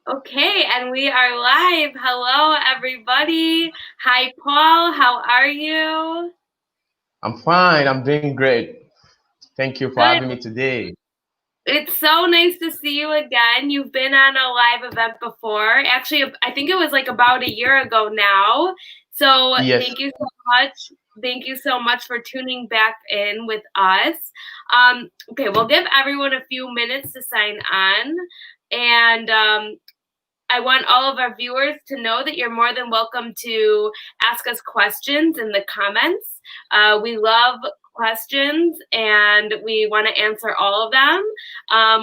Okay, and we are live. Hello, everybody. Hi, Paul. How are you? I'm fine. I'm doing great. Thank you for Good. having me today. It's so nice to see you again. You've been on a live event before. Actually, I think it was like about a year ago now. So Yes. thank you so much. Thank you so much for tuning back in with us. Okay, we'll give everyone a few minutes to sign on. And I want all of our viewers to know that you're more than welcome to ask us questions in the comments. We love questions and we want to answer all of them.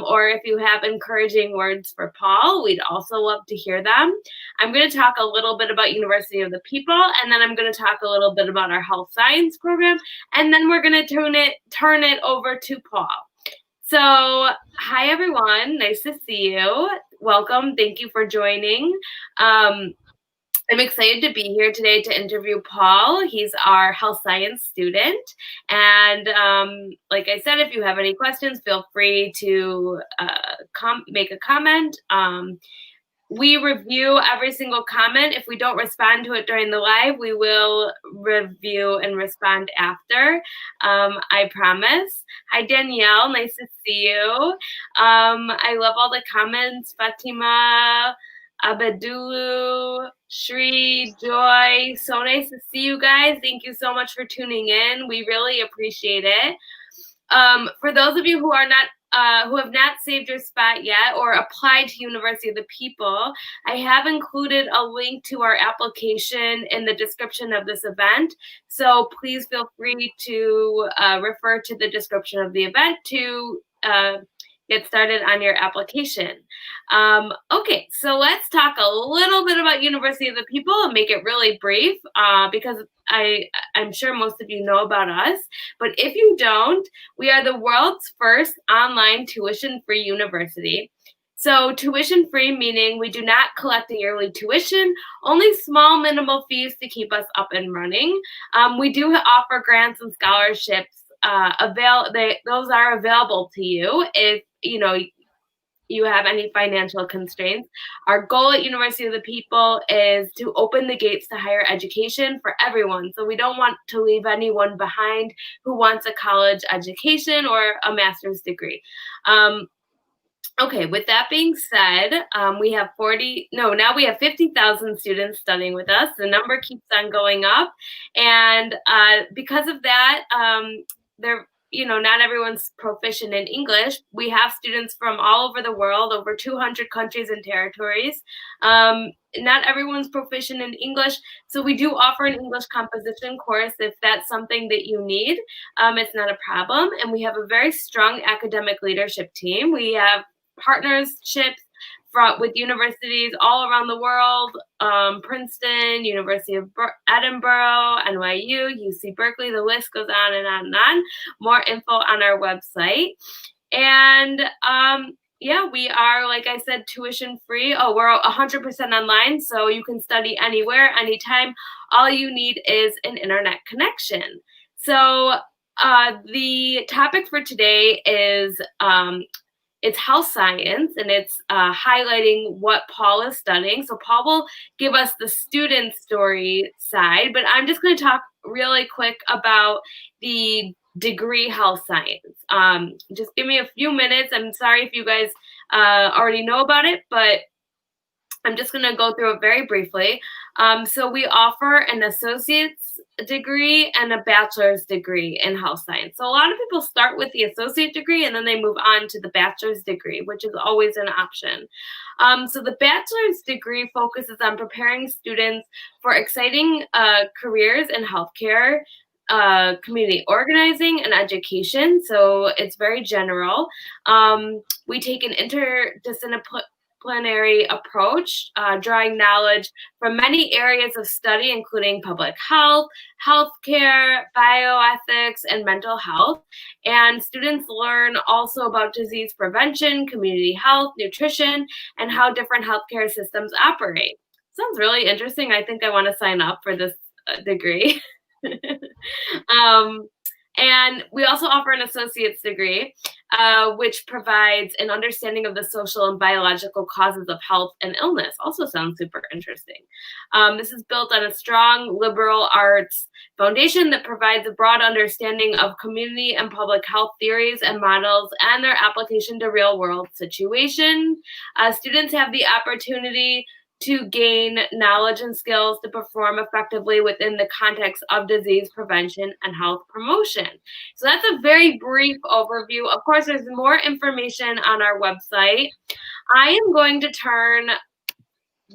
Or if you have encouraging words for Paul, we'd also love to hear them. I'm going to talk a little bit about University of the People, and then I'm going to talk a little bit about our health science program, and then we're going to turn it over to Paul. So, hi everyone. Nice to see you. Welcome. Thank you for joining. I'm excited to be here today to interview Paul. He's our health science student. And like I said, if you have any questions, feel free to make a comment. We review every single comment. If we don't respond to it during the live, we will review and respond after. I promise. Hi, Danielle. Nice to see you. I love all the comments. Fatima, Abedulu, Shri, Joy. So nice to see you guys. Thank you so much for tuning in. We really appreciate it. For those of you who have not saved your spot yet or applied to University of the People, I have included a link to our application in the description of this event. So please feel free to refer to the description of the event to get started on your application. Okay, so let's talk a little bit about University of the People and make it really brief because I'm sure most of you know about us. But if you don't, we are the world's first online tuition-free university. So tuition-free meaning we do not collect a yearly tuition, only small minimal fees to keep us up and running. We do offer grants and scholarships. Those are available to you if you have any financial constraints. Our goal at University of the People is to open the gates to higher education for everyone. So we don't want to leave anyone behind who wants a college education or a master's degree. Okay, with that being said, we have 50,000 students studying with us. The number keeps on going up. And because of that, not everyone's proficient in English. We have students from all over the world, over 200 countries and territories. Not everyone's proficient in English, so we do offer an English composition course if that's something that you need. It's not a problem, and we have a very strong academic leadership team. We have partnerships with universities all around the world, Princeton, University of Edinburgh, NYU, UC Berkeley, the list goes on and on and on. More info on our website. And yeah, we are, like I said, tuition free. Oh, we're 100% online, so you can study anywhere, anytime. All you need is an internet connection. So the topic for today is it's health science, and it's highlighting what Paul is studying. So Paul will give us the student story side, but I'm just going to talk really quick about the degree health science. Just give me a few minutes. I'm sorry if you guys already know about it, but I'm just going to go through it very briefly. So we offer an associate's degree and a bachelor's degree in health science. So a lot of people start with the associate degree and then they move on to the bachelor's degree, which is always an option. So the bachelor's degree focuses on preparing students for exciting careers in healthcare, community organizing, and education. So it's very general. We take an interdisciplinary approach, drawing knowledge from many areas of study, including public health, healthcare, bioethics, and mental health. And students learn also about disease prevention, community health, nutrition, and how different healthcare systems operate. Sounds really interesting. I think I want to sign up for this degree. And we also offer an associate's degree. which provides an understanding of the social and biological causes of health and illness. Also sounds super interesting. This is built on a strong liberal arts foundation that provides a broad understanding of community and public health theories and models and their application to real world situations. Students have the opportunity to gain knowledge and skills to perform effectively within the context of disease prevention and health promotion. So that's a very brief overview. Of course, there's more information on our website. I am going to turn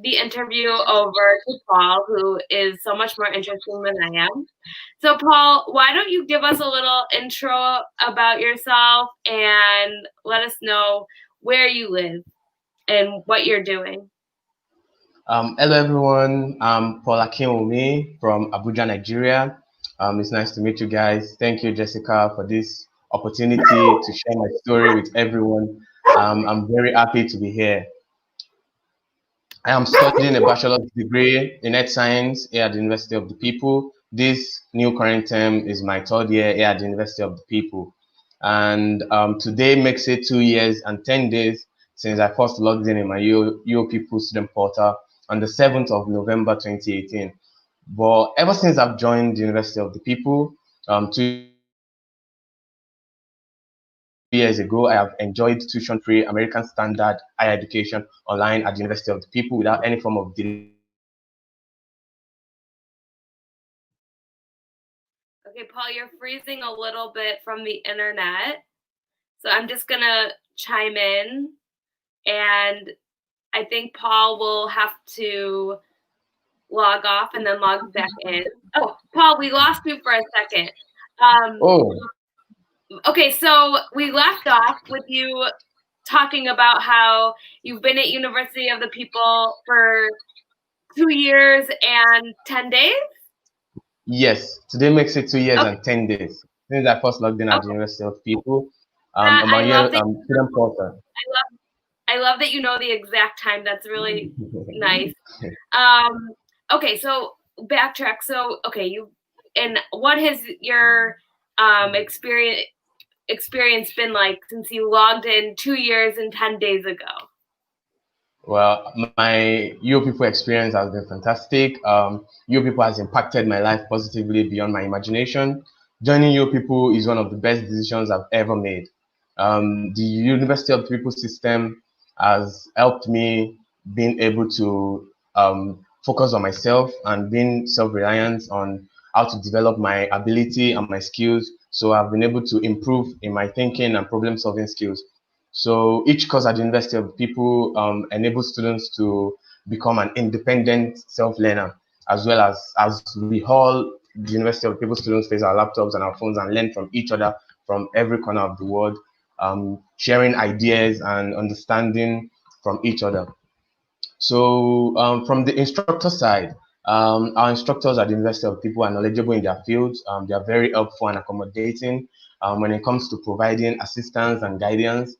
the interview over to Paul, who is so much more interesting than I am. So Paul, why don't you give us a little intro about yourself and let us know where you live and what you're doing. Hello everyone, I'm Paul Akinwumi from Abuja, Nigeria. It's nice to meet you guys. Thank you, Jessica, for this opportunity to share my story with everyone. I'm very happy to be here. I am studying a bachelor's degree in Earth Science here at the University of the People. This new current term is my third year here at the University of the People. And today makes it 2 years and 10 days since I first logged in my UO People student portal on the 7th of November 2018. But ever since I've joined the University of the People, 2 years ago, I have enjoyed tuition-free American Standard higher education online at the University of the People without any form of delay. Okay, Paul, you're freezing a little bit from the internet. So I'm just gonna chime in, and I think Paul will have to log off and then log back in. Oh, Paul, we lost you for a second. Okay, so we left off with you talking about how you've been at University of the People for 2 years and 10 days? Yes, today makes it 2 years and 10 days since I first logged in at the University of the People. I'm on your student portal. I love that you know the exact time. That's really nice. Okay, so backtrack. So, okay, what has your experience been like since you logged in 2 years and 10 days ago? Well, my UO People experience has been fantastic. UO People has impacted my life positively beyond my imagination. Joining UO People is one of the best decisions I've ever made. The University of the People system has helped me being able to focus on myself and being self-reliant on how to develop my ability and my skills. So I've been able to improve in my thinking and problem-solving skills. So each course at the University of the People enables students to become an independent self-learner, as well as we all, the University of the People students, face our laptops and our phones and learn from each other from every corner of the world, sharing ideas and understanding from each other. So from the instructor side, our instructors at the University of People are knowledgeable in their fields. They are very helpful and accommodating when it comes to providing assistance and guidance.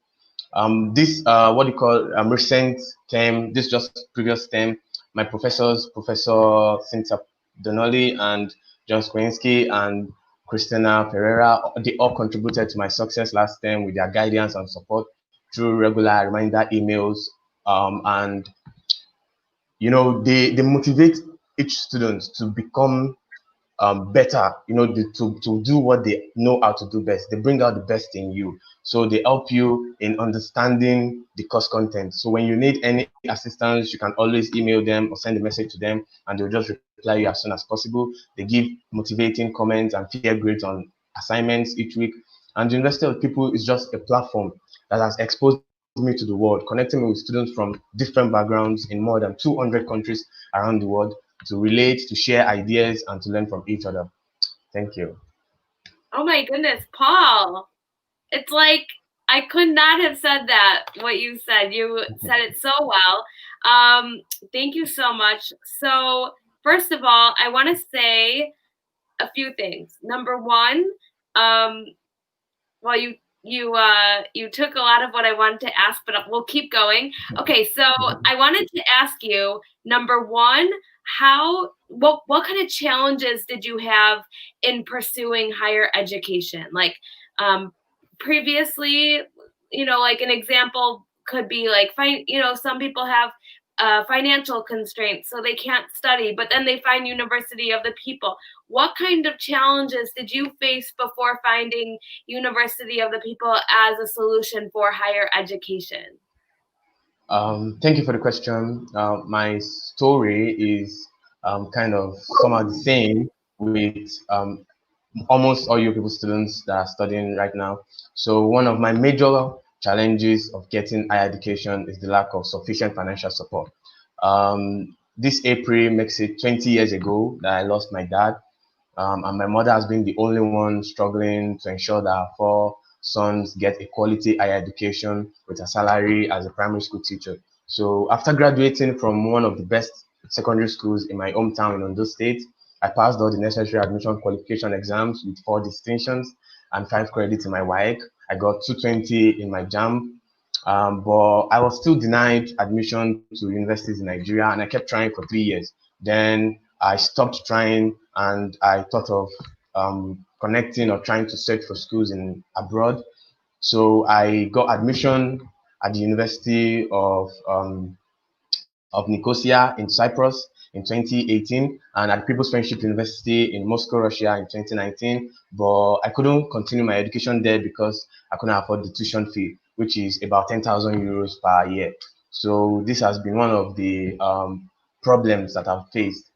This what you call recent term, this just previous term, my professors, Professor Cynthia Donnelly and John Skowinski and Christina Pereira, they all contributed to my success last term with their guidance and support through regular reminder emails. And you know, they motivate each student to become better, you know, to do what they know how to do best. They bring out the best in you. So they help you in understanding the course content. So when you need any assistance, you can always email them or send a message to them and they'll just reply you as soon as possible. They give motivating comments and fair grades on assignments each week. And the University of People is just a platform that has exposed me to the world, connecting me with students from different backgrounds in more than 200 countries around the world, to relate, to share ideas, and to learn from each other. Thank you. Oh my goodness, Paul. It's like I could not have said that, what you said. You said it so well. Thank you so much. So first of all, I want to say a few things. Number one, well, you took a lot of what I wanted to ask, but we'll keep going. Okay, so I wanted to ask you, number one, what kind of challenges did you have in pursuing higher education? Like, previously, like an example could be like, some people have financial constraints, so they can't study, but then they find University of the People. What kind of challenges did you face before finding University of the People as a solution for higher education? Thank you for the question. My story is kind of somehow the same with almost all you people students that are studying right now. So one of my major challenges of getting higher education is the lack of sufficient financial support. This April makes it 20 years ago that I lost my dad, and my mother has been the only one struggling to ensure that her four sons get a quality higher education with a salary as a primary school teacher. So after graduating from one of the best secondary schools in my hometown in Ondo State, I passed all the necessary admission qualification exams with 4 distinctions and 5 credits in my WAEC. I got 220 in my JAM, but I was still denied admission to universities in Nigeria, and I kept trying for 3 years. Then I stopped trying, and I thought of connecting or trying to search for schools in abroad. So I got admission at the University of Nicosia in Cyprus in 2018, and at People's Friendship University in Moscow, Russia in 2019. But I couldn't continue my education there because I couldn't afford the tuition fee, which is about 10,000 euros per year. So this has been one of the problems that I've faced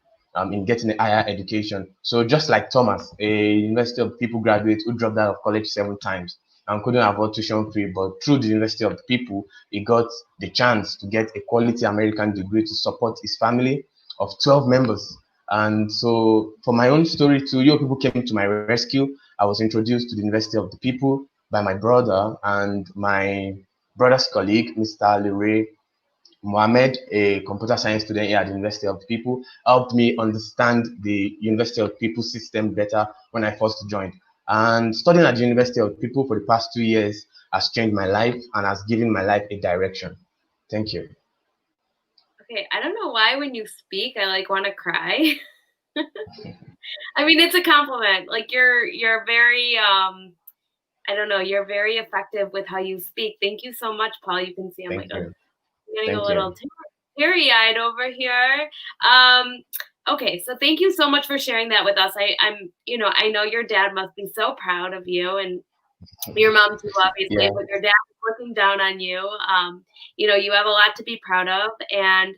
in getting a higher education. So just like Thomas, a University of People graduate who dropped out of college 7 times and couldn't afford tuition fee, but through the University of the People, he got the chance to get a quality American degree to support his family of 12 members. And so for my own story too, your people came to my rescue. I was introduced to the University of the People by my brother, and my brother's colleague, Mr. Leray Mohammed, a computer science student here at the University of the People, helped me understand the University of the People system better when I first joined. And studying at the University of the People for the past 2 years has changed my life and has given my life a direction. Thank you. Okay, I don't know why when you speak, I like want to cry. I mean, it's a compliment. Like you're very I don't know, you're very effective with how you speak. Thank you so much, Paul. You can see I'm Thank like you. getting a Thank little you. teary-eyed over here. Okay, so thank you so much for sharing that with us. I know your dad must be so proud of you, and your mom too, obviously, Yeah. but your dad is looking down on you. You have a lot to be proud of. And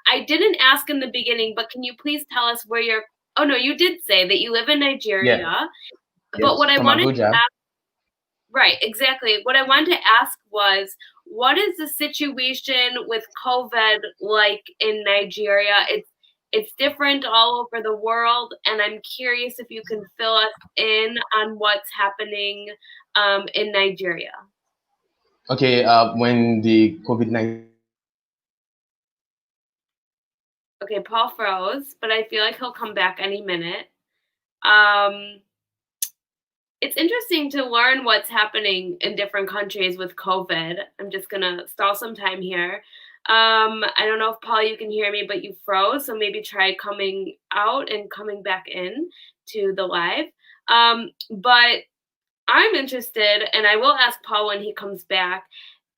I didn't ask in the beginning, but can you please tell us where you're? Oh no, you did say that you live in Yeah. Nigeria. But Yes. what I From wanted to Abuja. ask, right, exactly. What I wanted to ask was, what is the situation with COVID like in Nigeria? It's different all over the world, and I'm curious if you can fill us in on what's happening in Nigeria. Okay. When the COVID-19. Okay, Paul froze, but I feel like he'll come back any minute. Um, it's interesting to learn what's happening in different countries with COVID. I'm just gonna stall some time here. I don't know if Paul, you can hear me, but you froze, so maybe try coming out and coming back in to the live. But I'm interested, and I will ask Paul when he comes back,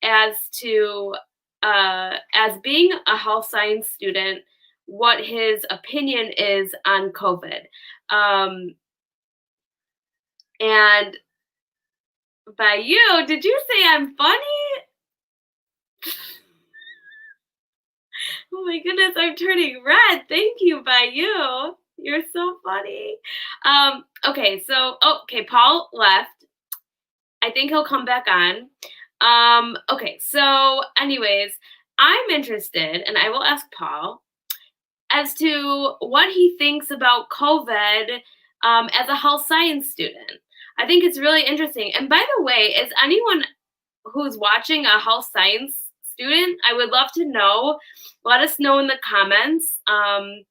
as to as being a health science student, what his opinion is on COVID. And by you, did you say I'm funny? Oh my goodness, I'm turning red. Thank you, by you. You're so funny. Okay, okay, Paul left. I think he'll come back on. Okay, so anyways, I'm interested, and I will ask Paul as to what he thinks about COVID as a health science student. I think it's really interesting. And by the way, is anyone who's watching a health science student? I would love to know. Let us know in the comments and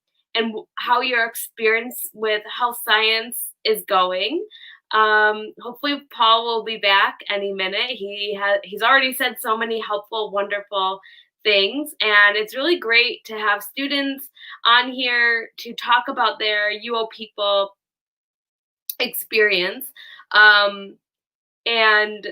how your experience with health science is going. Hopefully Paul will be back any minute. He's already said so many helpful, wonderful things, and it's really great to have students on here to talk about their UO People experience. And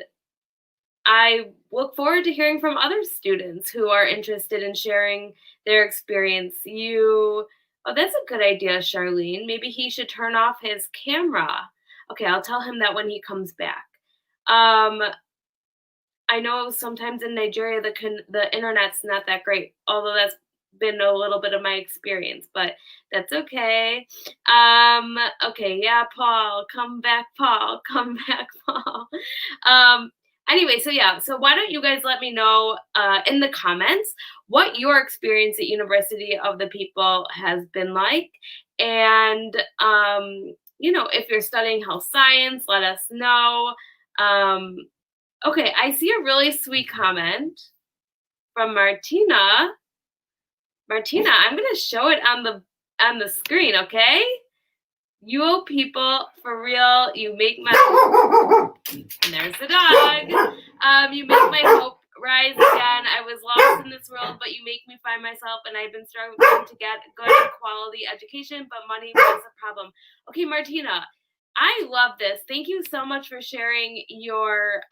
I look forward to hearing from other students who are interested in sharing their experience. Oh, that's a good idea, Charlene. Maybe he should turn off his camera. Okay, I'll tell him that when he comes back. I know sometimes in Nigeria the internet's not that great, although that's been a little bit of my experience, but that's okay. Okay, yeah, Paul, come back, Paul, come back, Paul. Anyway, so yeah, so why don't you guys let me know in the comments what your experience at University of the People has been like, and if you're studying health science, let us know. Okay, I see a really sweet comment from Martina. Martina, I'm gonna show it on the screen, okay? UO People, for real, you make my and there's the dog. You make my hope rise again. I was lost in this world, but you make me find myself, and I've been struggling to get good quality education, but money was a problem. Okay, Martina, I love this. Thank you so much for sharing your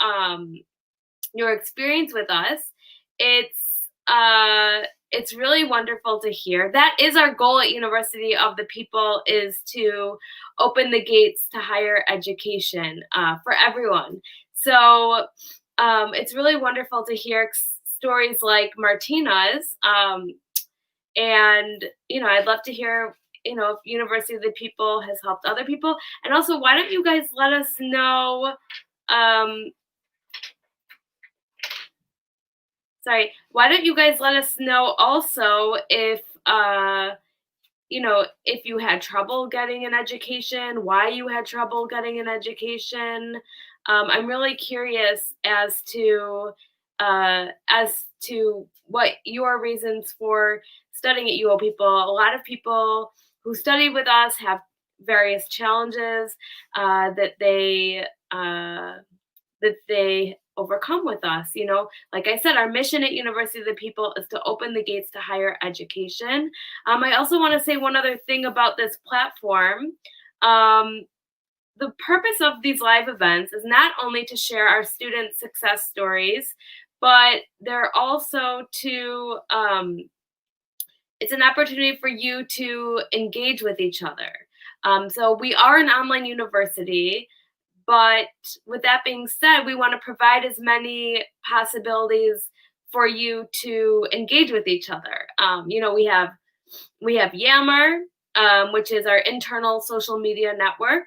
experience with us. It's really wonderful to hear. That is our goal at University of the People, is to open the gates to higher education for everyone. So it's really wonderful to hear stories like Martina's. And, I'd love to hear, if University of the People has helped other people. And also, why don't you guys let us know, why don't you guys let us know also if, if you had trouble getting an education, why you had trouble getting an education. I'm really curious as to what your reasons for studying at UO People. A lot of people who study with us have various challenges that they overcome with us. Like I said, our mission at University of the People is to open the gates to higher education. I also want to say one other thing about this platform. The purpose of these live events is not only to share our students' success stories, but they're also to it's an opportunity for you to engage with each other. So we are an online university, but with that being said, we want to provide as many possibilities for you to engage with each other. We have Yammer, which is our internal social media network.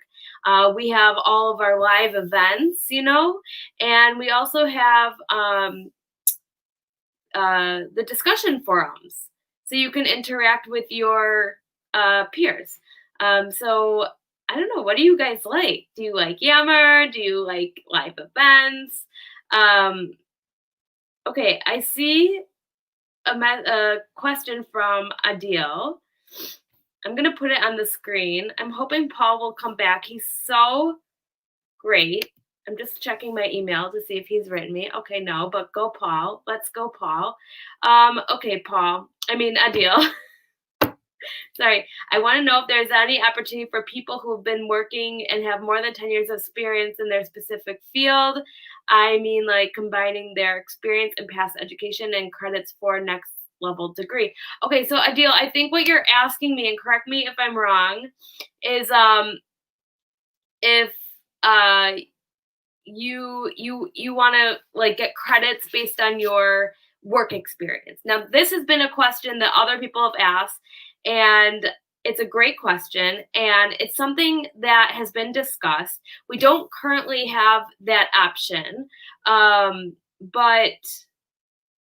We have all of our live events, and we also have the discussion forums, so you can interact with your peers. So I don't know, what do you guys like? Do you like Yammer? Do you like live events? Okay, I see a question from Adil. I'm going to put it on the screen. I'm hoping Paul will come back. He's so great. I'm just checking my email to see if he's written me. Okay, no, but go Paul. Let's go, Paul. Okay, Adil. Sorry, I want to know if there's any opportunity for people who've been working and have more than 10 years of experience in their specific field. I mean, like combining their experience and past education and credits for next level degree. Okay, so Adil, I think what you're asking me, and correct me if I'm wrong, is if you want to like get credits based on your work experience. Now, this has been a question that other people have asked, and it's a great question, and it's something that has been discussed. We don't currently have that option, but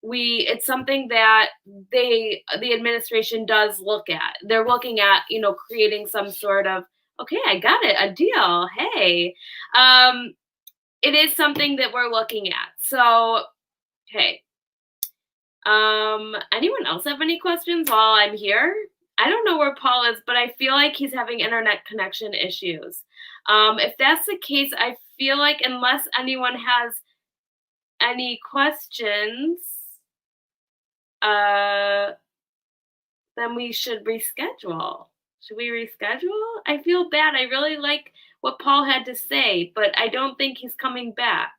it's something that the administration does look at. They're looking at, creating some sort of, okay, I got it, a deal. Hey, it is something that we're looking at. So, okay. Anyone else have any questions while I'm here? I don't know where Paul is, but I feel like he's having internet connection issues. If that's the case, I feel like unless anyone has any questions, then we should reschedule. Should we reschedule? I feel bad. I really like what Paul had to say, but I don't think he's coming back.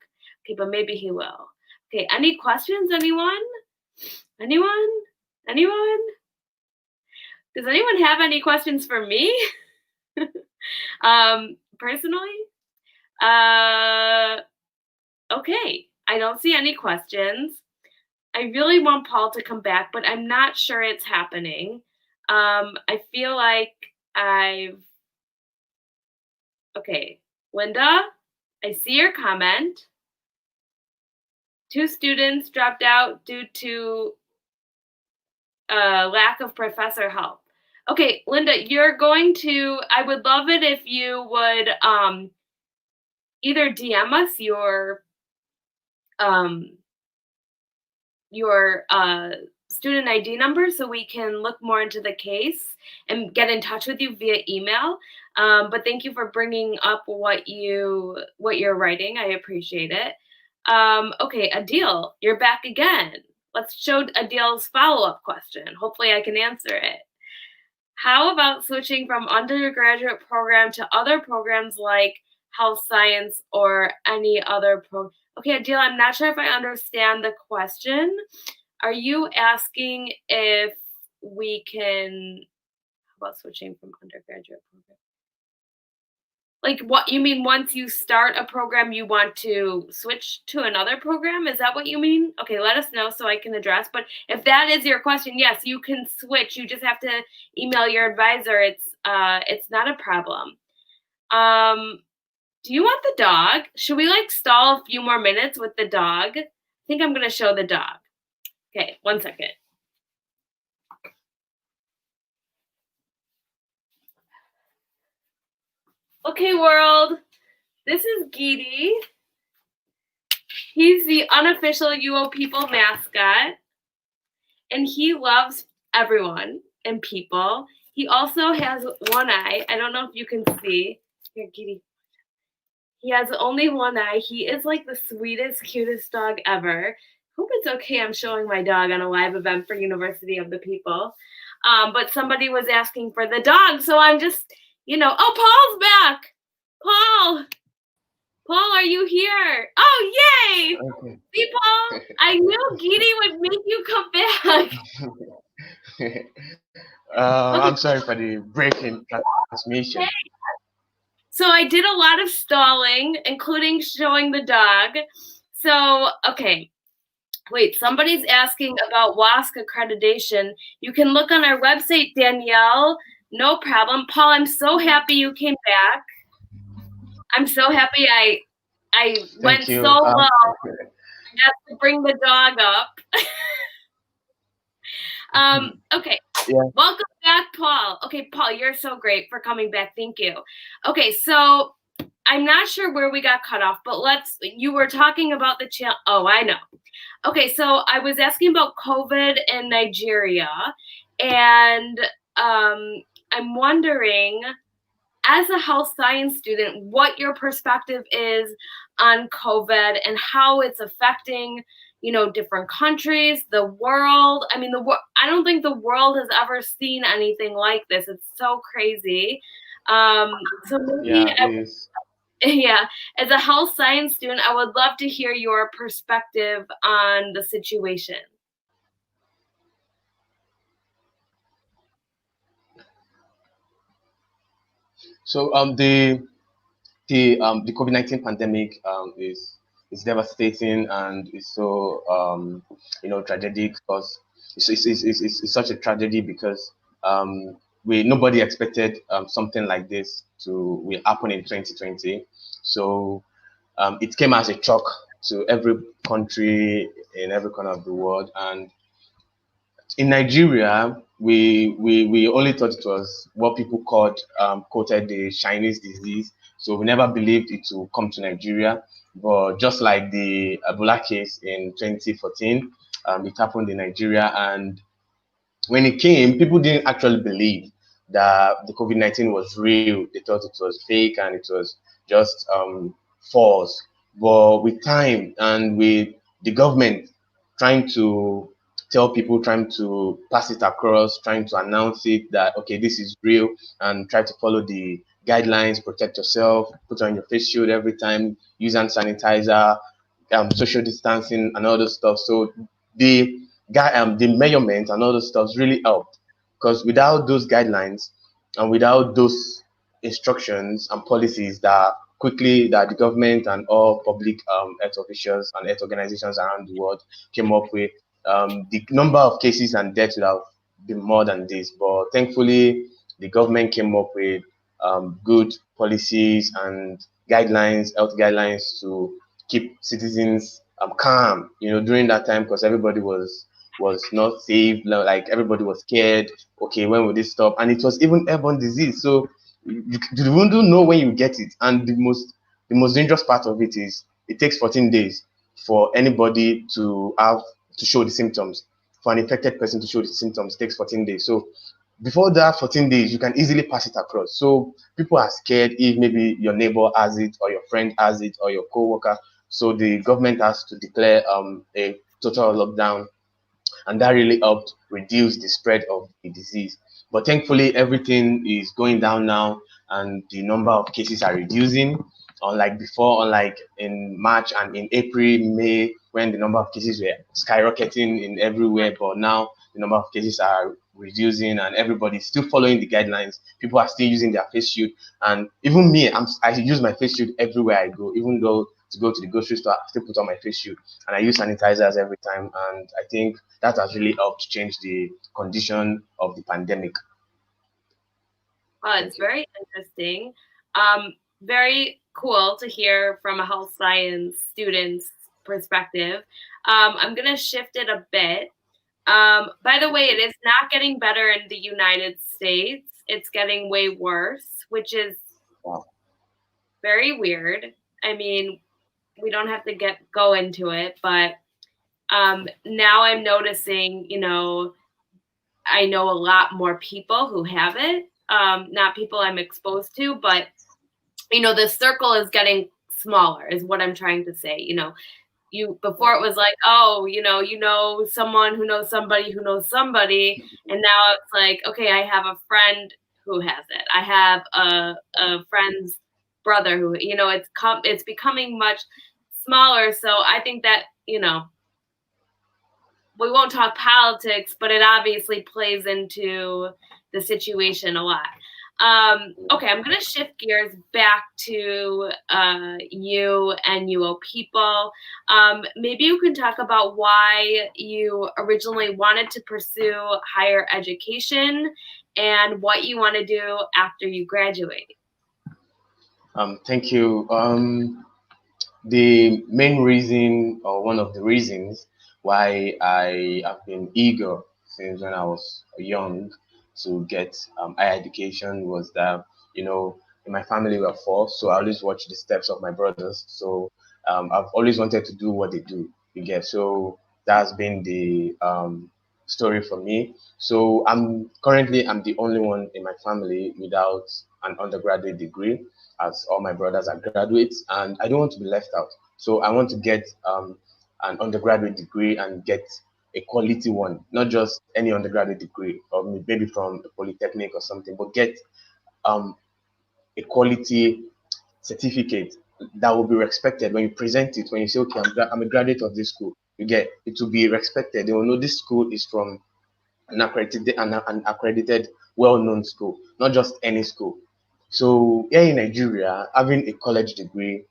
Okay, but maybe he will. Okay, any questions, anyone? Anyone? Anyone? Does anyone have any questions for me? Personally? Okay, I don't see any questions. I really want Paul to come back, but I'm not sure it's happening. I feel like okay, Linda, I see your comment. 2 students dropped out due to lack of professor help. Okay, Linda, I would love it if you would either DM us your student ID number so we can look more into the case and get in touch with you via email. But thank you for bringing up what you're writing. I appreciate it. Okay, Adil, you're back again. Let's show Adil's follow-up question. Hopefully I can answer it. How about switching from undergraduate program to other programs like health science or any other program? Okay, Adil, I'm not sure if I understand the question. Are you asking if we can, how about switching from undergraduate program? Like what you mean, once you start a program, you want to switch to another program? Is that what you mean? Okay, let us know so I can address. But if that is your question, yes, you can switch. You just have to email your advisor. It's not a problem. Do you want the dog? Should we like stall a few more minutes with the dog? I think I'm gonna show the dog. Okay, 1 second. Okay, world. This is Gidi. He's the unofficial UO People mascot, and he loves everyone and people. He also has one eye. I don't know if you can see. Here, Gidi. He has only one eye. He is like the sweetest, cutest dog ever. Hope it's okay I'm showing my dog on a live event for University of the People. But somebody was asking for the dog, so I'm just, oh, Paul's back. Paul, are you here? Oh, yay! Okay. See, Paul, I knew Gidi would make you come back. I'm sorry for the break in transmission. Okay. So I did a lot of stalling, including showing the dog. So, okay. Wait, somebody's asking about WASC accreditation. You can look on our website, Danielle. No problem. Paul, I'm so happy you came back. I'm so happy I went so low. I have to bring the dog up. Okay. Yeah. Welcome back, Paul. Okay, Paul, you're so great for coming back. Thank you. Okay, so I'm not sure where we got cut off, but you were talking about the channel. Oh, I know. Okay, so I was asking about COVID in Nigeria, and I'm wondering, as a health science student, what your perspective is on COVID and how it's affecting, different countries, the world. I mean, I don't think the world has ever seen anything like this. It's so crazy. So maybe as a health science student, I would love to hear your perspective on the situation. So the COVID-19 pandemic is devastating and is so tragic because it's such a tragedy because nobody expected something like this will happen in 2020. So it came as a shock to every country in every corner of the world. And in Nigeria, we only thought it was what people quoted the Chinese disease. So we never believed it would come to Nigeria. But just like the Ebola case in 2014, it happened in Nigeria. And when it came, people didn't actually believe that the COVID-19 was real. They thought it was fake and it was just false. But with time and with the government trying to tell people, trying to pass it across, trying to announce it that, okay, this is real, and try to follow the guidelines, protect yourself, put on your face shield every time, use hand sanitizer, social distancing, and all those stuff. So the measurement and all those stuff really helped, because without those guidelines and without those instructions and policies that the government and all public health officials and health organizations around the world came up with, the number of cases and deaths would have been more than this. But thankfully, the government came up with good policies and guidelines, health guidelines, to keep citizens calm, during that time, because everybody was not safe, like everybody was scared. Okay, when will this stop? And it was even airborne disease, so you wouldn't know when you get it. And the most dangerous part of it is it takes 14 days for anybody to show the symptoms. For an infected person to show the symptoms, it takes 14 days. So before that 14 days, you can easily pass it across. So people are scared if maybe your neighbor has it, or your friend has it, or your co-worker. So the government has to declare a total lockdown, and that really helped reduce the spread of the disease. But thankfully, everything is going down now, and the number of cases are reducing. Unlike before, unlike in March and in April, May, when the number of cases were skyrocketing in everywhere, but now the number of cases are reducing, and everybody's still following the guidelines. People are still using their face shield, and even me, I use my face shield everywhere I go. Even though to go to the grocery store, I still put on my face shield, and I use sanitizers every time. And I think that has really helped change the condition of the pandemic. It's very interesting. Very cool to hear from a health science student's perspective. I'm going to shift it a bit. By the way, it is not getting better in the United States. It's getting way worse, which is very weird. I mean, we don't have to go into it, but now I'm noticing, I know a lot more people who have it. Not people I'm exposed to, but the circle is getting smaller, is what I'm trying to say. Before it was like, oh, someone who knows somebody who knows somebody, and now it's like, okay, I have a friend who has it. I have a friend's brother who, it's becoming much smaller. So I think that, we won't talk politics, but it obviously plays into the situation a lot. Okay, I'm going to shift gears back to you and UO people. Maybe you can talk about why you originally wanted to pursue higher education and what you want to do after you graduate. Thank you. The main reason, or one of the reasons why I have been eager since when I was young to get higher education, was that, in my family we're four, so I always watch the steps of my brothers. So I've always wanted to do what they do. You get, so that's been the story for me. So I'm the only one in my family without an undergraduate degree, as all my brothers are graduates, and I don't want to be left out. So I want to get an undergraduate degree, and get a quality one, not just any undergraduate degree, or maybe from a polytechnic or something, but get a quality certificate that will be respected when you present it. When you say, okay, I'm a graduate of this school, you get it will be respected. They will know this school is from an accredited, well-known school, not just any school. So here in Nigeria, having a college degree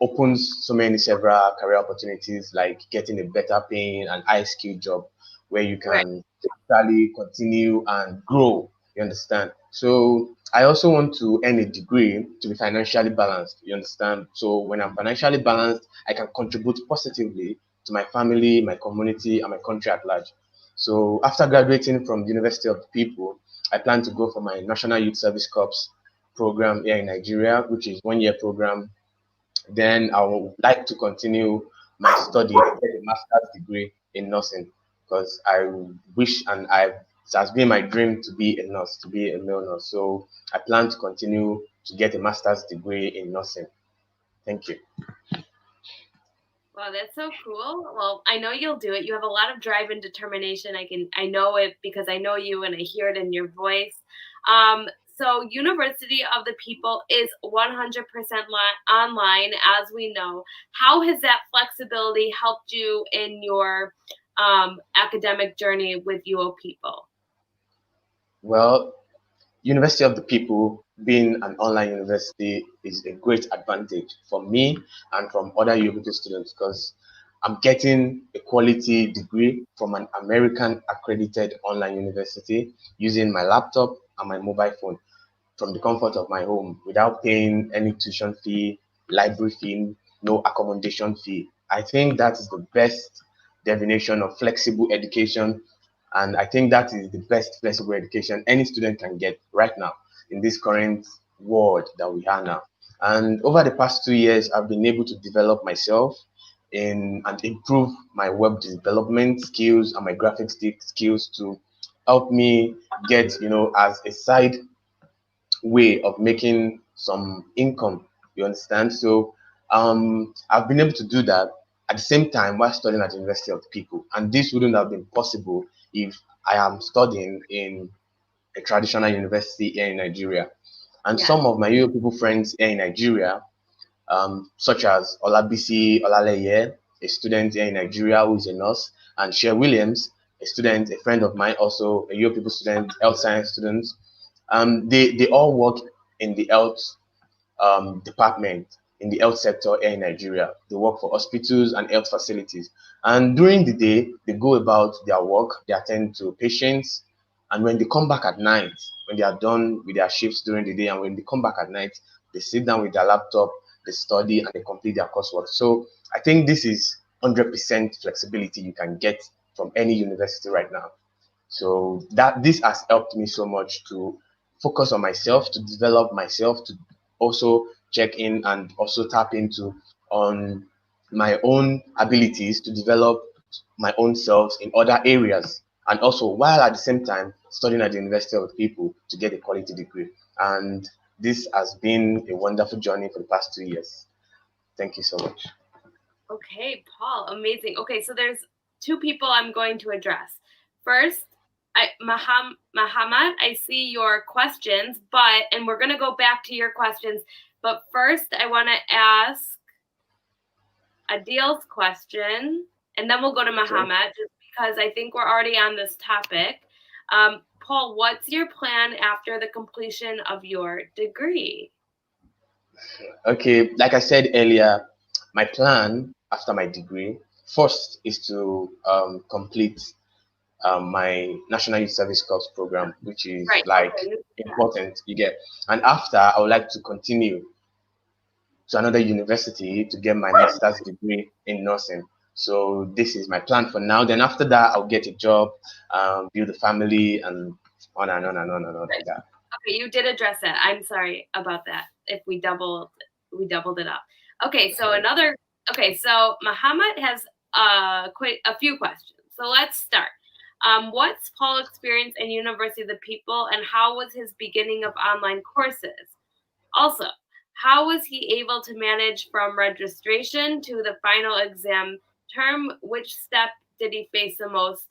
opens several career opportunities, like getting a better paying and high skill job where you can actually continue and grow. You understand? So I also want to earn a degree to be financially balanced. You understand? So when I'm financially balanced, I can contribute positively to my family, my community, and my country at large. So after graduating from the University of the People, I plan to go for my National Youth Service Corps program here in Nigeria, which is 1 year program. Then I would like to continue my study and get a master's degree in nursing, because I wish, and it has been my dream to be a nurse, to be a male nurse. So I plan to continue to get a master's degree in nursing. Thank you. Wow, that's so cool. Well, I know you'll do it. You have a lot of drive and determination. I know it because I know you and I hear it in your voice. So University of the People is 100% online, as we know. How has that flexibility helped you in your academic journey with UO People? Well, University of the People being an online university is a great advantage for me and from other UPT students because I'm getting a quality degree from an American accredited online university using my laptop and my mobile phone from the comfort of my home without paying any tuition fee, library fee, no accommodation fee. I think that is the best definition of flexible education. And I think that is the best flexible education any student can get right now in this current world that we are now. And over the past 2 years, I've been able to develop myself in and improve my web development skills and my graphics skills to help me get, as a side way of making some income. You understand? So I've been able to do that at the same time while studying at the University of the People. And this wouldn't have been possible if I am studying in a traditional university here in Nigeria. And Yes. some of my young people friends here in Nigeria, such as Olabisi Olaleye, a student here in Nigeria who is a nurse, and Cher Williams, a friend of mine, also a young people student, health science student, they all work in the health department in the health sector here in Nigeria. They work for hospitals and health facilities. And during the day, they go about their work, they attend to patients. And when they come back at night, when they are done with their shifts during the day, and when they come back at night, they sit down with their laptop, they study, and they complete their coursework. So I think this is 100% flexibility you can get from any university right now. So that this has helped me so much to focus on myself, to develop myself, to also check in and also tap into on my own abilities to develop my own selves in other areas. And also while at the same time studying at the University of the People to get a quality degree. And this has been a wonderful journey for the past 2 years. Thank you so much. Okay, Paul, amazing. Okay, so there's two people I'm going to address. First, Muhammad, I see your questions, and we're going to go back to your questions. But first, I want to ask Adil's question, and then we'll go to Muhammad, just because I think we're already on this topic. Paul, what's your plan after the completion of your degree? Okay, like I said earlier, my plan after my degree first is to complete my National Youth Service Corps program, which is Right. like Okay. important, you get. And after, I would like to continue to another university to get my master's degree in nursing. So this is my plan for now. Then after that, I'll get a job, build a family, and on and on and on and on like that. Okay, you did address that. I'm sorry about that. If we doubled it up. Okay, so so Muhammad has quite a few questions. So let's start. What's Paul's experience in University of the People, and how was his beginning of online courses? Also, how was he able to manage from registration to the final exam term? Which step did he face the most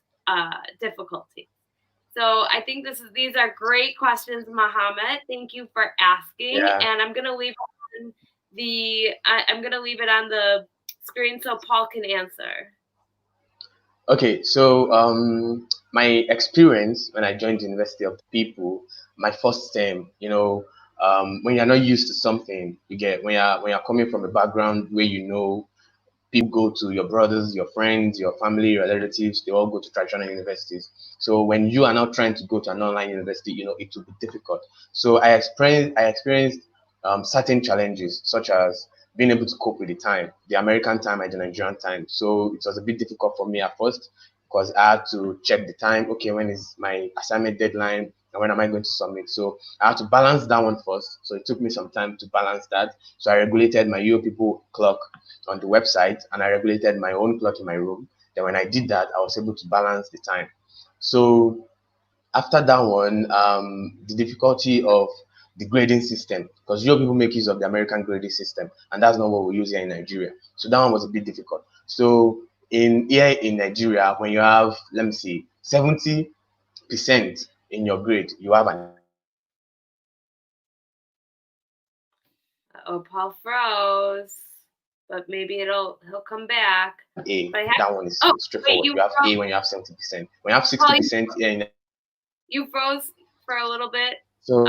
difficulty? So I think these are great questions, Muhammad. Thank you for asking. Yeah. And I'm gonna leave it on the screen so Paul can answer. Okay, so my experience when I joined the University of the People, my first term, when you're not used to something, you get when you're coming from a background where people go to your brothers, your friends, your family, your relatives, they all go to traditional universities. So when you are now trying to go to an online university, it will be difficult. So I experienced certain challenges, such as being able to cope with the American time and the Nigerian time. So it was a bit difficult for me at first because I had to check the time. Okay, when is my assignment deadline? And when am I going to submit? So I had to balance that one first. So it took me some time to balance that. So I regulated my UO People clock on the website and I regulated my own clock in my room. Then when I did that, I was able to balance the time. So after that one, the difficulty of the grading system, because your people make use of the American grading system, and that's not what we use here in Nigeria. So that one was a bit difficult. So here in Nigeria, when you have, let me see, 70% in your grade, you have an Oh, Paul froze, but maybe he'll come back. A. But That one is wait, straightforward. You have A when you have 70%. When you have 60% here in you froze for a little bit. so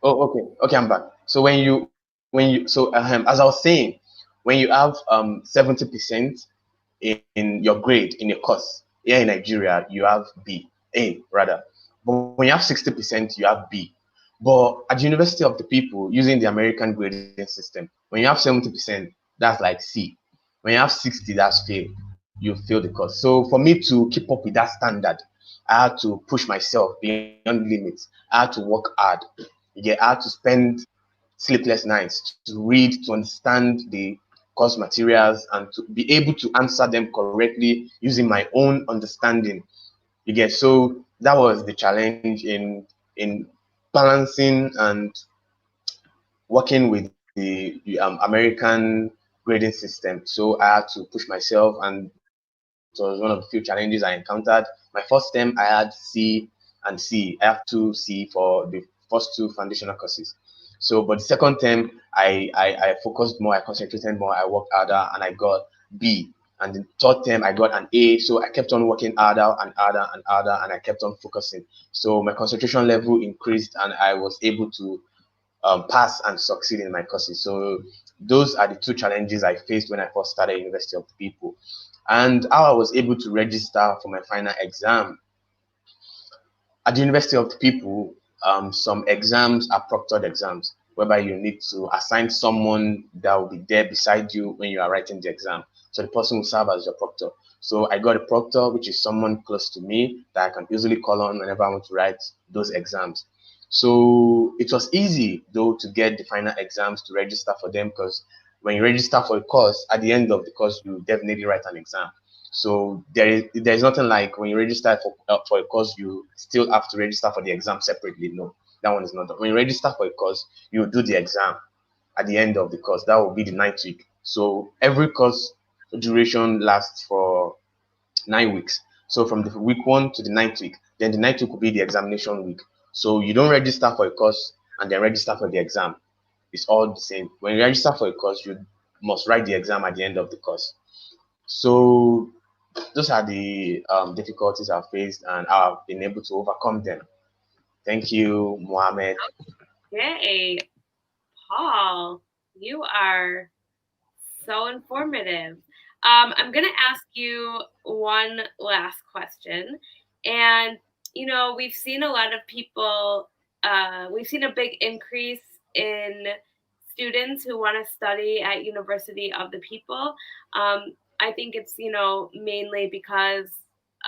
okay, I'm back. So as I was saying, when you have 70% in your grade in your course here in Nigeria, you have A rather. But when you have 60%, you have B. But at the University of the People, using the American grading system, when you have 70%, that's like C. When you have 60, that's fail. You fail the course. So for me to keep up with that standard, I had to push myself beyond limits. I had to work hard. I had to spend sleepless nights to read, to understand the course materials, and to be able to answer them correctly using my own understanding. So that was the challenge in balancing and working with the American grading system. So I had to push myself, and it was one of the few challenges I encountered. My first term, I had C and C. I have 2C for the first two foundational courses. So, but the second term, I focused more, I concentrated more, I worked harder, and I got B. And the third term, I got an A. So I kept on working harder and harder and harder, and I kept on focusing. So my concentration level increased, and I was able to pass and succeed in my courses. So those are the two challenges I faced when I first started University of the People. And how I was able to register for my final exam. At the University of the People, some exams are proctored exams, whereby you need to assign someone that will be there beside you when you are writing the exam. So the person will serve as your proctor. So I got a proctor, which is someone close to me that I can easily call on whenever I want to write those exams. So it was easy, though, to get the final exams to register for them, because when you register for a course, at the end of the course, you definitely write an exam. So there's nothing like when you register for a course, you still have to register for the exam separately. No, that one is not done. When you register for a course, you do the exam at the end of the course. That will be the 9th week. So every course duration lasts for 9 weeks. So from the week 1 to the 9th week, then the 9th week will be the examination week. So you don't register for a course and then register for the exam. It's all the same. When you register for a course, you must write the exam at the end of the course. So those are the difficulties I've faced, and I've been able to overcome them. Thank you, Mohammed. Yay, Paul, you are so informative. I'm going to ask you one last question. And, we've seen a lot of people, we've seen a big increase in students who want to study at University of the People. I think it's, mainly because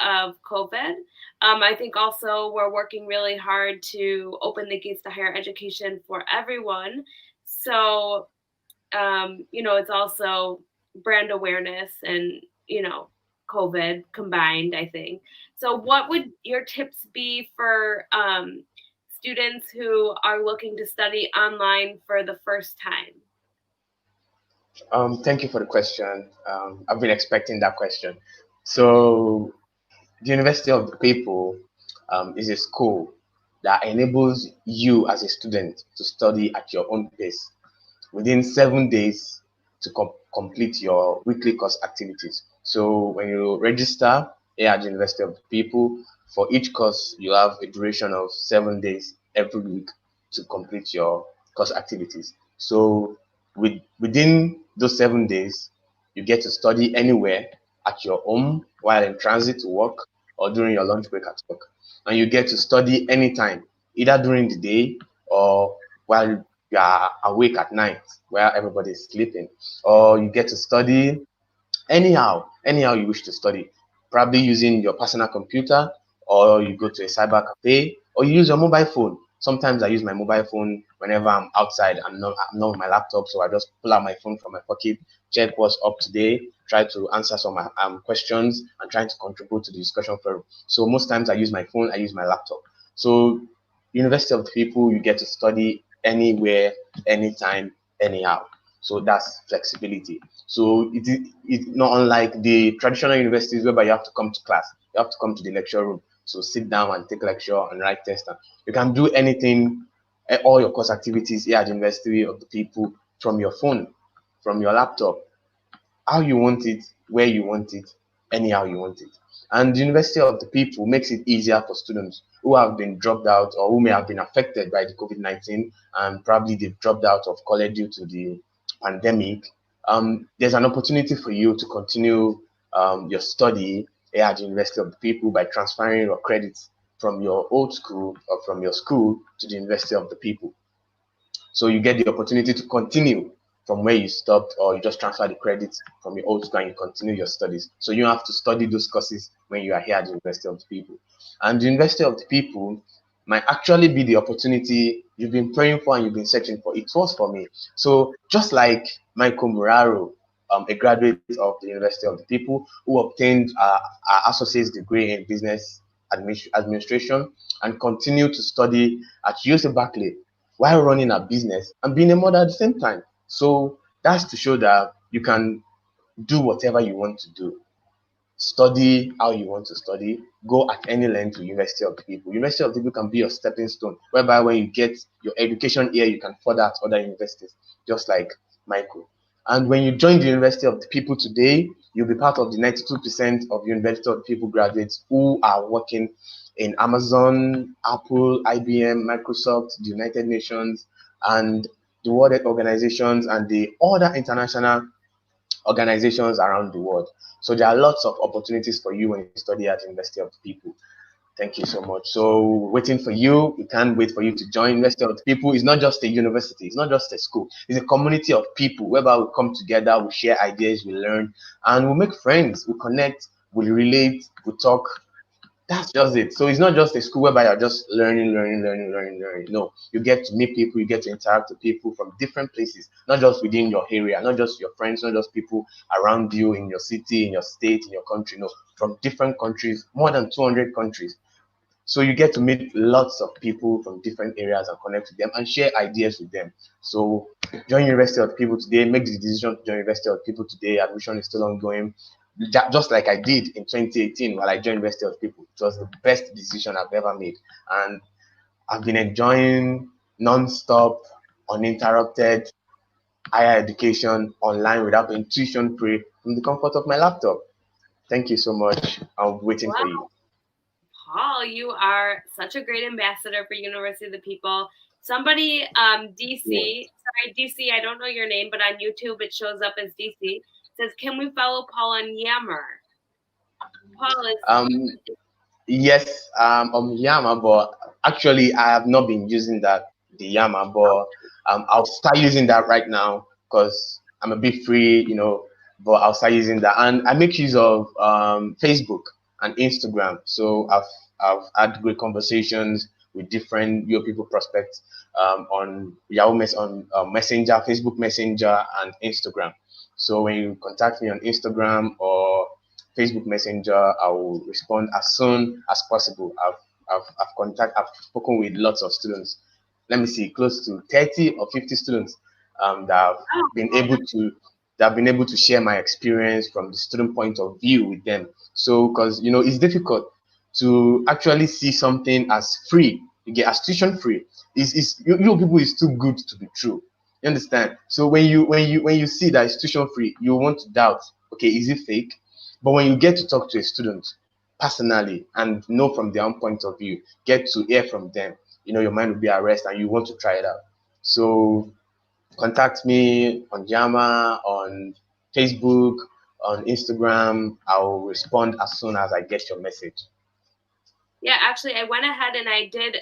of COVID. I think also we're working really hard to open the gates to higher education for everyone. So, it's also brand awareness and, COVID combined, I think. So what would your tips be for students who are looking to study online for the first time? Thank you for the question. I've been expecting that question. So the University of the People is a school that enables you as a student to study at your own pace within 7 days to complete your weekly course activities. So when you register here at the University of the People, for each course, you have a duration of 7 days every week to complete your course activities. So within those 7 days, you get to study anywhere at your home while in transit to work or during your lunch break at work. And you get to study anytime, either during the day or while you are awake at night where everybody is sleeping, or you get to study anyhow you wish to study, probably using your personal computer, or you go to a cyber cafe, or you use your mobile phone. Sometimes I use my mobile phone whenever I'm outside. I'm not on my laptop, so I just pull out my phone from my pocket, check what's up today, try to answer some questions, and try to contribute to the discussion forum. So most times I use my phone, I use my laptop. So University of the People, you get to study anywhere, anytime, anyhow. So that's flexibility. So it's not unlike the traditional universities whereby you have to come to class, you have to come to the lecture room, so sit down and take lecture and write test. And you can do anything, all your course activities here at the University of the People from your phone, from your laptop, how you want it, where you want it, anyhow you want it. And the University of the People makes it easier for students who have been dropped out or who may have been affected by the COVID-19 and probably they've dropped out of college due to the pandemic. There's an opportunity for you to continue your study here at the University of the People by transferring your credits from your old school or from your school to the University of the People. So you get the opportunity to continue from where you stopped, or you just transfer the credits from your old school and you continue your studies. So you don't have to study those courses when you are here at the University of the People. And the University of the People might actually be the opportunity you've been praying for and you've been searching for. It was for me. So just like Michael Muraro, a graduate of the University of the People who obtained an associate's degree in business administration and continued to study at UC Berkeley while running a business and being a mother at the same time. So that's to show that you can do whatever you want to do. Study how you want to study. Go at any length to University of the People. University of the People can be your stepping stone, whereby when you get your education here, you can further at other universities, just like Michael. And when you join the University of the People today, you'll be part of the 92% of University of the People graduates who are working in Amazon, Apple, IBM, Microsoft, the United Nations, and the World Health Organizations, and the other international organizations around the world. So there are lots of opportunities for you when you study at the University of the People. Thank you so much. So waiting for you. We can't wait for you to join University of the People. It's not just a university. It's not just a school. It's a community of people whereby we come together, we share ideas, we learn, and we make friends, we connect, we relate, we talk. That's just it. So it's not just a school whereby you're just learning. No, you get to meet people, you get to interact with people from different places, not just within your area, not just your friends, not just people around you in your city, in your state, in your country. No, from different countries, more than 200 countries. So you get to meet lots of people from different areas and connect with them and share ideas with them. So join University of the People today. Make the decision to join University of the People today. Admission is still ongoing. Just like I did in 2018 while I joined University of the People. It was the best decision I've ever made. And I've been enjoying non-stop, uninterrupted higher education online without being tuition free from the comfort of my laptop. Thank you so much. I'm waiting for you. Paul, you are such a great ambassador for University of the People. Somebody, DC, sorry, DC, I don't know your name, but on YouTube it shows up as DC, says, can we follow Paul on Yammer? Paul is... Yes, on Yammer, but actually I have not been using the Yammer, but I'll start using that right now because I'm a bit free, but I'll start using that. And I make use of Facebook and Instagram. So I've had great conversations with different Yo People prospects on Yahoo Messenger, Facebook Messenger, and Instagram. So when you contact me on Instagram or Facebook Messenger, I will respond as soon as possible. I've spoken with lots of students. Let me see, close to 30 or 50 students that have been able to share my experience from the student point of view with them. So, because it's difficult to actually see something as free, you get as tuition free. You people is too good to be true. You understand? So when you see that it's tuition free, you want to doubt, okay, is it fake? But when you get to talk to a student personally and know from their own point of view, get to hear from them, your mind will be at rest and you want to try it out. So contact me on Yammer, on Facebook, on Instagram. I'll respond as soon as I get your message. Yeah, actually, I went ahead and I did.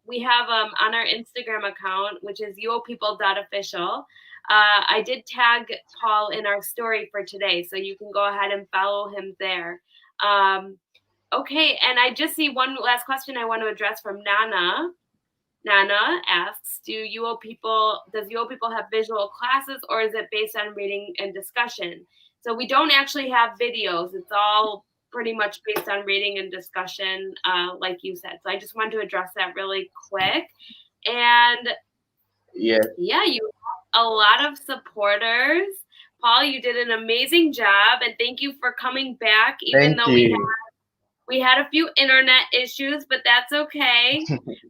We have on our Instagram account, which is yopeople.official. I did tag Paul in our story for today, so you can go ahead and follow him there. Okay, and I just see one last question I want to address from Nana. Nana asks, does UO People have visual classes, or is it based on reading and discussion? So we don't actually have videos. It's all pretty much based on reading and discussion, like you said. So I just wanted to address that really quick. And Yes. Yeah, you have a lot of supporters. Paul, you did an amazing job, and thank you for coming back, even Thank though you. we had a few internet issues, but that's okay.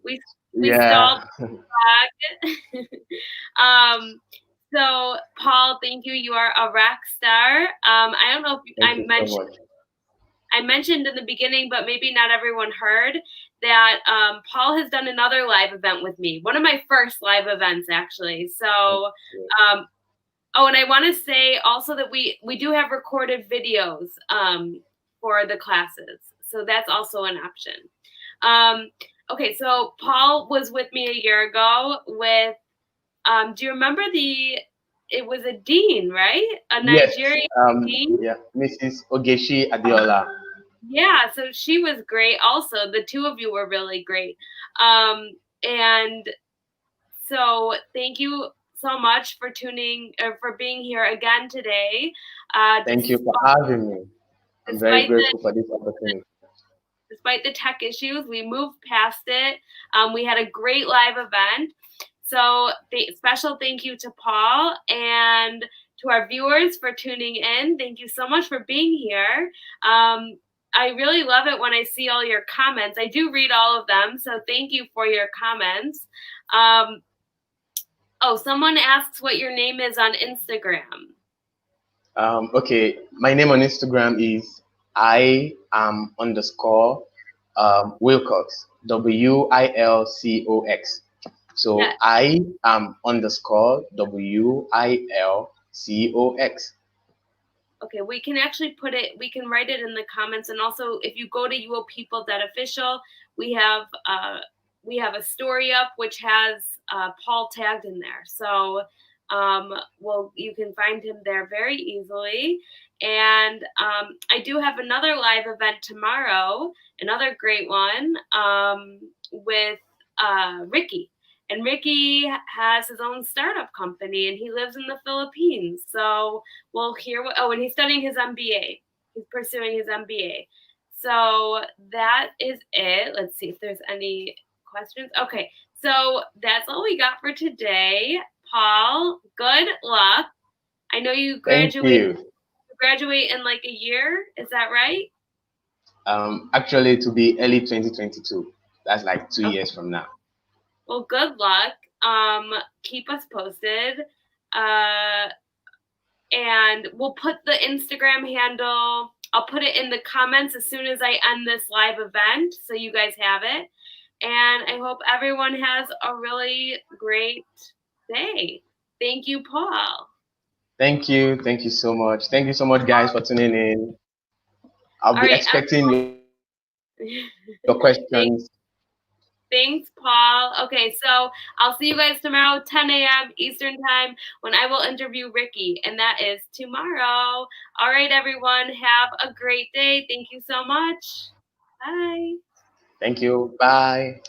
We stalled Yeah. back. So Paul, thank you. You are a rock star. I don't know if Thank you so much. I mentioned in the beginning, but maybe not everyone heard that Paul has done another live event with me. One of my first live events, actually. So, oh, and I want to say also that we do have recorded videos for the classes, so that's also an option. Okay, so Paul was with me a year ago with. Do you remember It was a dean, right? A Yes. Nigerian dean. Yeah. Mrs. Ogeshi Adiola. Yeah, so she was great also. The two of you were really great. And so thank you so much for for being here again today. Thank you for having me. I'm very Despite grateful for this opportunity. the tech issues, we moved past it. We had a great live event. So special thank you to Paul and to our viewers for tuning in. Thank you so much for being here. I really love it when I see all your comments. I do read all of them, so thank you for your comments. Oh, someone asks what your name is on Instagram. Okay, my name on Instagram is I am underscore Wilcox, Wilcox. So Yeah. I am underscore Wilcox. Okay, we can actually we can write it in the comments. And also, if you go to youapeople.official, we have a story up which has Paul tagged in there. So, well, you can find him there very easily. And I do have another live event tomorrow, another great one with Ricky. And Ricky has his own startup company, and he lives in the Philippines. So we'll hear and he's studying his MBA. He's pursuing his MBA. So that is it. Let's see if there's any questions. Okay, so that's all we got for today. Paul, good luck. I know you Thank graduate you. in like a year. Is that right? Actually, to be early 2022. That's like 2 years Okay. from now. Well, good luck. Keep us posted. And we'll put the Instagram handle. I'll put it in the comments as soon as I end this live event, so you guys have it. And I hope everyone has a really great day. Thank you, Paul. Thank you. Thank you so much. Thank you so much, guys, for tuning in. I'll All be right, expecting your questions. Thanks, Paul. Okay, so I'll see you guys tomorrow, 10 a.m. Eastern Time, when I will interview Ricky, and that is tomorrow. All right, everyone, have a great day. Thank you so much. Bye. Thank you. Bye.